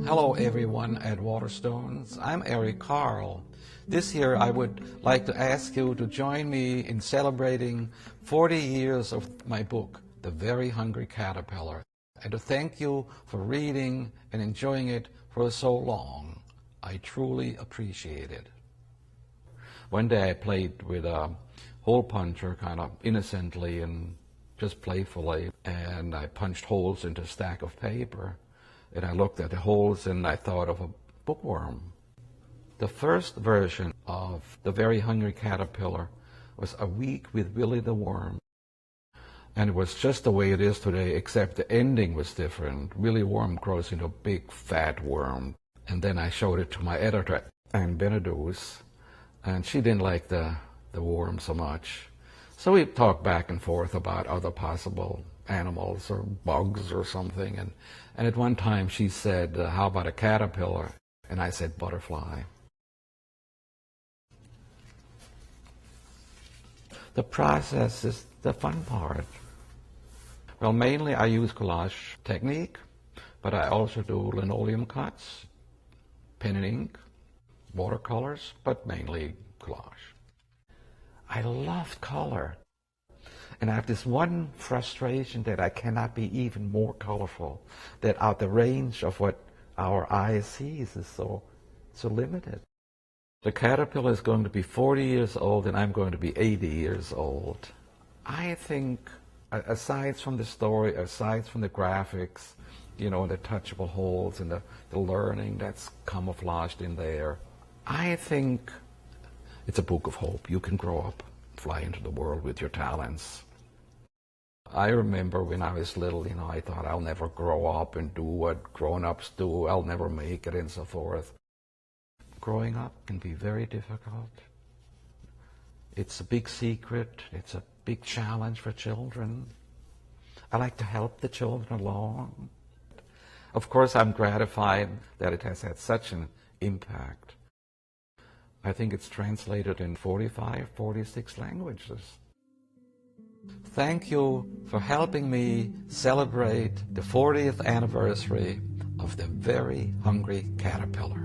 Hello everyone at Waterstones. I'm Eric Carle. This year I would like to ask you to join me in celebrating 40 years of my book, The Very Hungry Caterpillar, and to thank you for reading and enjoying it for so long. I truly appreciate it. One day I played with a hole puncher kind of innocently and just playfully, and I punched holes into a stack of paper. And I looked at the holes and I thought of a bookworm. The first version of The Very Hungry Caterpillar was A Week with Willie the Worm. And it was just the way it is today, except the ending was different. Willie Worm grows into a big fat worm. And then I showed it to my editor, Anne Benedus, and she didn't like the worm so much. So we talked back and forth about other possible animals or bugs or something. And at one time she said, how about a caterpillar? And I said, butterfly. The process is the fun part. Well, mainly I use collage technique, but I also do linoleum cuts, pen and ink, watercolors, but mainly collage. I love color. And I have this one frustration that I cannot be even more colorful, that the range of what our eye sees is so limited. The caterpillar is going to be 40 years old and I'm going to be 80 years old. I think, aside from the story, aside from the graphics, you know, the touchable holes and the learning that's camouflaged in there, I think it's a book of hope. You can grow up, fly into the world with your talents. I remember when I was little, you know, I thought I'll never grow up and do what grown-ups do. I'll never make it and so forth. Growing up can be very difficult. It's a big secret. It's a big challenge for children. I like to help the children along. Of course, I'm gratified that it has had such an impact. I think it's translated in 45, 46 languages. Thank you for helping me celebrate the 40th anniversary of The Very Hungry Caterpillar.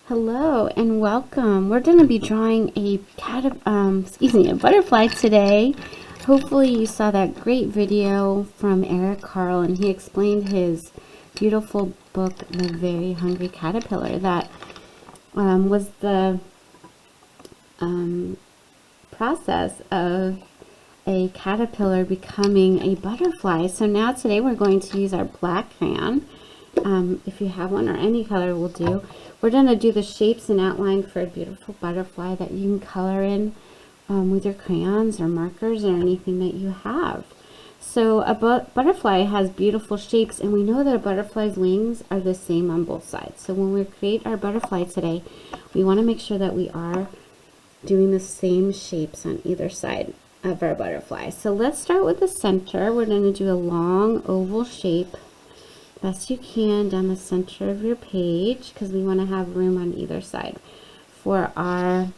Hello and welcome. We're going to be drawing a butterfly today. Hopefully you saw that great video from Eric Carle, and he explained his beautiful book, The Very Hungry Caterpillar. That was the process of a caterpillar becoming a butterfly. So now today we're going to use our black crayon. If you have one, or any color will do. We're going to do the shapes and outline for a beautiful butterfly that you can color in with your crayons or markers or anything that you have. So a butterfly has beautiful shapes, and we know that a butterfly's wings are the same on both sides. So when we create our butterfly today, we want to make sure that we are doing the same shapes on either side of our butterfly. So let's start with the center. We're going to do a long oval shape best you can down the center of your page, because we want to have room on either side for our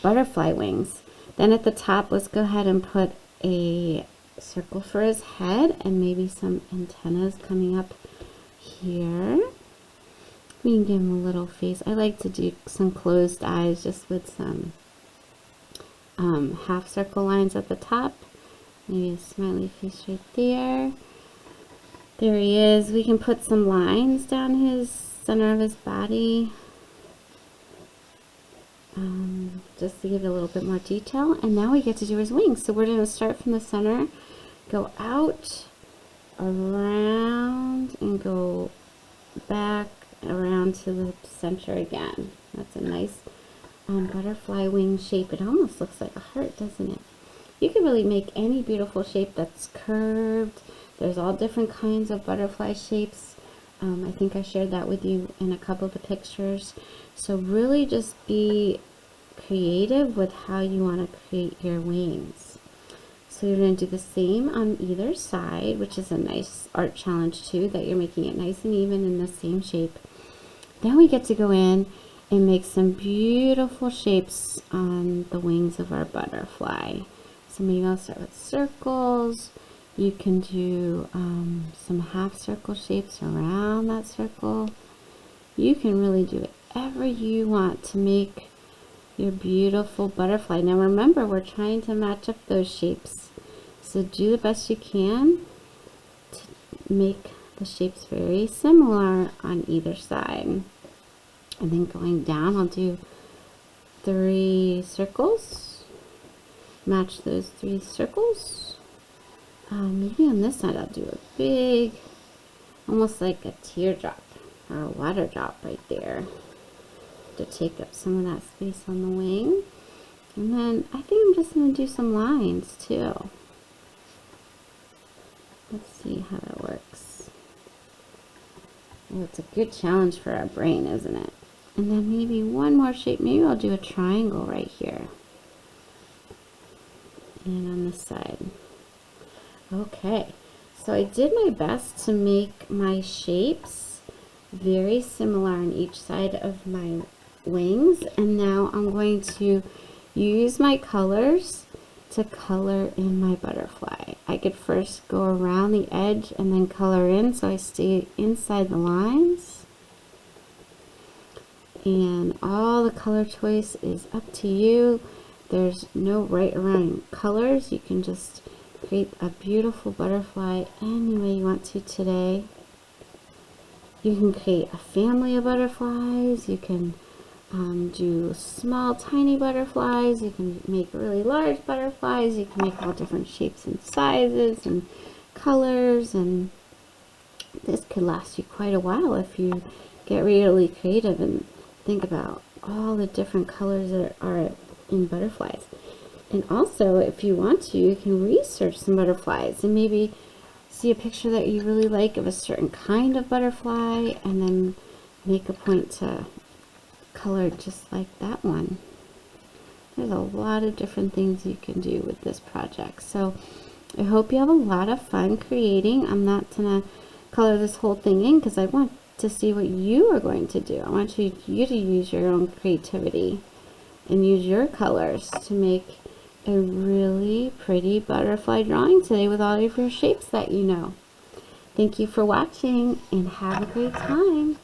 butterfly wings. Then at the top, let's go ahead and put a circle for his head and maybe some antennas coming up here. We can give him a little face. I like to do some closed eyes just with some half circle lines at the top. Maybe a smiley face right there. There he is. We can put some lines down his center of his body, just to give it a little bit more detail. And now we get to do his wings. So we're going to start from the center, go out, around, and go back around to the center again. That's a nice butterfly wing shape. It almost looks like a heart, doesn't it? You can really make any beautiful shape that's curved. There's all different kinds of butterfly shapes. I think I shared that with you in a couple of the pictures. So really just be creative with how you want to create your wings. So you're going to do the same on either side, which is a nice art challenge too, that you're making it nice and even in the same shape. Then we get to go in and make some beautiful shapes on the wings of our butterfly. So maybe I'll start with circles. You can do some half circle shapes around that circle. You can really do whatever you want to make your beautiful butterfly. Now remember, we're trying to match up those shapes. So do the best you can to make the shapes very similar on either side. And then going down, I'll do 3 circles. Match those 3 circles. Maybe on this side I'll do a big, almost like a teardrop or a water drop right there to take up some of that space on the wing. And then I think I'm just going to do some lines too. Let's see how that works. Well, it's a good challenge for our brain, isn't it? And then maybe one more shape. Maybe I'll do a triangle right here. And on this side. Okay, so I did my best to make my shapes very similar on each side of my wings. And now I'm going to use my colors to color in my butterfly. I could first go around the edge and then color in so I stay inside the lines. And all the color choice is up to you. There's no right or wrong colors. You can just create a beautiful butterfly any way you want to today. You can create a family of butterflies. You can do small tiny butterflies. You can make really large butterflies. You can make all different shapes and sizes and colors, and this could last you quite a while if you get really creative and think about all the different colors that are in butterflies. And also, if you want to, you can research some butterflies and maybe see a picture that you really like of a certain kind of butterfly and then make a point to color just like that one. There's a lot of different things you can do with this project. So I hope you have a lot of fun creating. I'm not gonna color this whole thing in because I want to see what you are going to do. I want you to use your own creativity and use your colors to make a really pretty butterfly drawing today with all of your shapes that you know. Thank you for watching and have a great time.